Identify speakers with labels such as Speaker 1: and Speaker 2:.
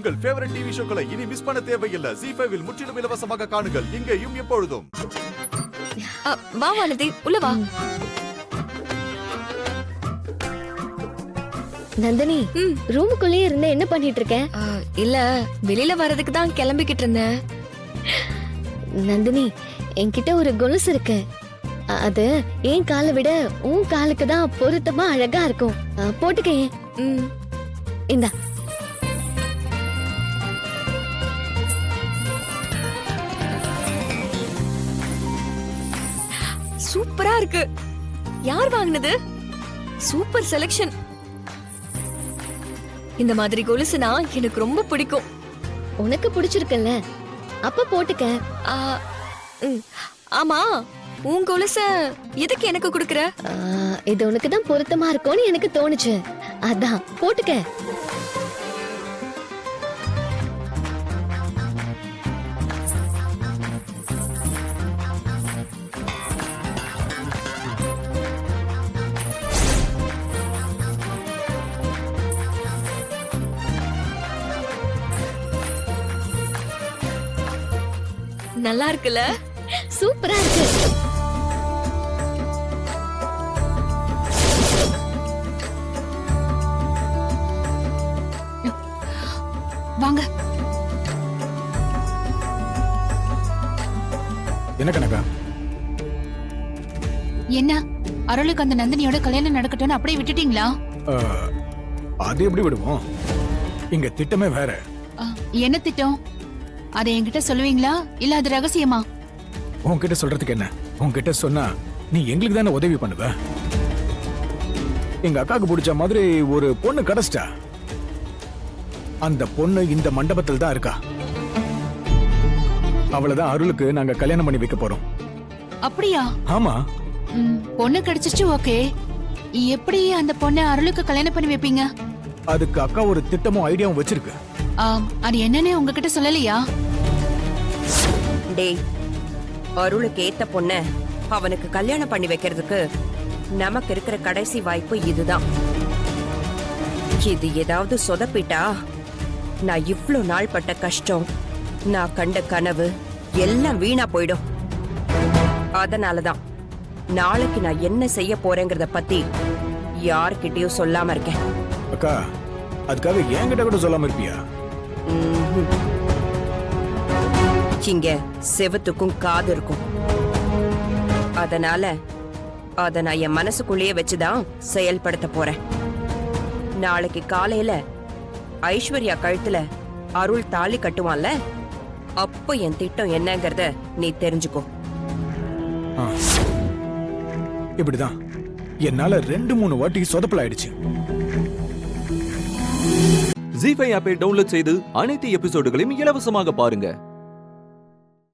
Speaker 1: உங்கள் favourite TV ஷோக்களை இனி miss பண்ண தேவையில்லை. ZEE5 இல் முற்றிலும் இலவசமாக காணுங்கள். இங்கேயும் எப்பொழுதும்.
Speaker 2: வா வானதி, உள்ள வா.
Speaker 3: நந்தினி, ரூமுக்குள்ளே இருந்த என்ன பண்ணிட்டு இருக்க?
Speaker 2: இல்ல, வெளியில வர்றதுக்கு தான் கிளம்பிக்கிட்டு இருந்தேன்.
Speaker 3: நந்தினி, என்கிட்ட ஒரு கொலுசு இருக்கு. அது என் காலை விட உன் காலுக்கு தான் பொருத்தமா அழகா இருக்கும். போட்டுக்க. இந்தா.
Speaker 2: சூப்பரா இருக்கு. யார் வாங்குனது? Super selection. இந்த மாதிரி கொலுசுனா எனக்கு ரொம்ப பிடிக்கும்.
Speaker 3: உனக்கு பிடிச்சிருக்குல்ல, அப்ப போட்டுக்க.
Speaker 2: ஆமா, உன் கொலுச எதுக்கு எனக்கு குடுக்குற?
Speaker 3: இது உனக்கு தான் பொருத்தமா இருக்கும்னு எனக்கு தோணுச்சு, அதான் போட்டுக்க.
Speaker 2: நல்லா இருக்குல்ல?
Speaker 3: சூப்பரா இருக்கு.
Speaker 4: வாங்க.
Speaker 5: என்ன கனகா?
Speaker 4: என்ன அருளுக்கு அந்த நந்தினியோட கல்யாணம் நடக்கட்டும்னு அப்படியே விட்டுட்டீங்களா?
Speaker 5: அது எப்படி விடுவோம்? இங்க திட்டமே வேற.
Speaker 4: என்ன திட்டம்? அதை என்கிட்ட சொல்லுவீங்களா இல்ல அது ரகசியமா?
Speaker 5: உன்கிட்ட சொல்றதுக்கு என்ன? உன்கிட்ட சொன்னா நீ எங்களுக்கு தானே உதவி பண்ணுவ. எங்க அக்காக்கு பிடிச்ச மாதிரி ஒரு பொண்ணு கிடைச்சிட்டா. அந்த பொண்ணு இந்த மண்டபத்தில் தான் இருக்கா. அவளதான் அருளுக்கு நாங்க கல்யாணம் பண்ணி வைக்க போறோம்.
Speaker 4: அப்படியா?
Speaker 5: ஆமா.
Speaker 4: பொண்ணு கிடைச்சிச்சு, ஓகே. எப்படி அந்த பொண்ணை அருளுக்கு கல்யாணம் பண்ணி வைப்பீங்க?
Speaker 5: அதுக்கு அக்கா ஒரு திட்டமும் ஐடியாவும் வச்சிருக்கு.
Speaker 4: அது என்னன்னு உங்ககிட்ட சொல்லலையா?
Speaker 6: டேய், அருளுக்கு ஏத்த பொண்ண அவனுக்கு கல்யாணம் பண்ணி வைக்கிறதுக்கு நமக்கு இருக்கிற கடைசி வாய்ப்பு இதுதான். இது ஏதாவது சொதப்பிட்டா நான் இவ்ளோ நாள் பட்ட கஷ்டம், நான் கண்ட கனவு எல்லாம் வீணா போயிடும். அதனாலதான் நாளைக்கு நான் என்ன செய்ய போறேங்கிறத பத்தி யார்கிட்டயும் சொல்லாம இருக்கேன்.
Speaker 5: அக்கா, அதுக்காக என்கிட்ட கூட சொல்லாம இருப்பியா?
Speaker 6: இங்க செவத்துக்கும் காது இருக்கும். அதனால அத நான் என் மனசுக்குள்ளேயே வச்சுதான் செயல்படுத்த போறேன். நாளைக்கு காலையில ஐஸ்வர்யா கழுத்துல அருள் தாலி கட்டுவான்ல, அப்ப என் திட்டம் என்னங்கறத நீ தெரிஞ்சுக்கோ.
Speaker 5: இப்படிதான் என்னால 2-3 வாட்டி சொதப்பல் ஆயிடுச்சு.
Speaker 7: ZEE5 ஆப்பை டவுன்லோட் செய்து அனைத்து எபிசோடுகளையும் இலவசமாக பாருங்க.